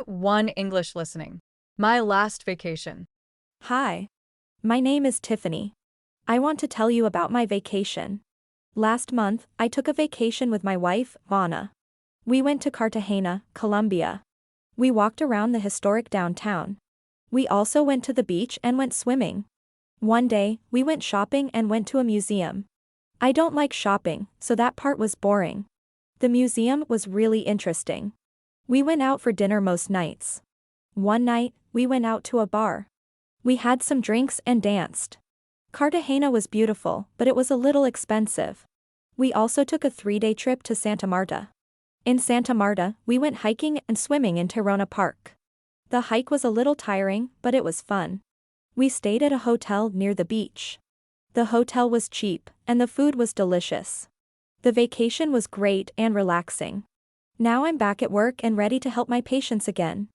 1 English listening. My last vacation. Hi. My name is Tiffany. I want to tell you about my vacation. Last month, I took a vacation with my wife, Vana. We went to Cartagena, Colombia. We walked around the historic downtown. We also went to the beach and went swimming. One day, we went shopping and went to a museum. I don't like shopping, so that part was boring. The museum was really interesting. We went out for dinner most nights. One night, we went out to a bar. We had some drinks and danced. Cartagena was beautiful, but it was a little expensive. We also took a 3-day trip to Santa Marta. In Santa Marta, we went hiking and swimming in Tirona Park. The hike was a little tiring, but it was fun. We stayed at a hotel near the beach. The hotel was cheap, and the food was delicious. The vacation was great and relaxing. Now I'm back at work and ready to help my patients again.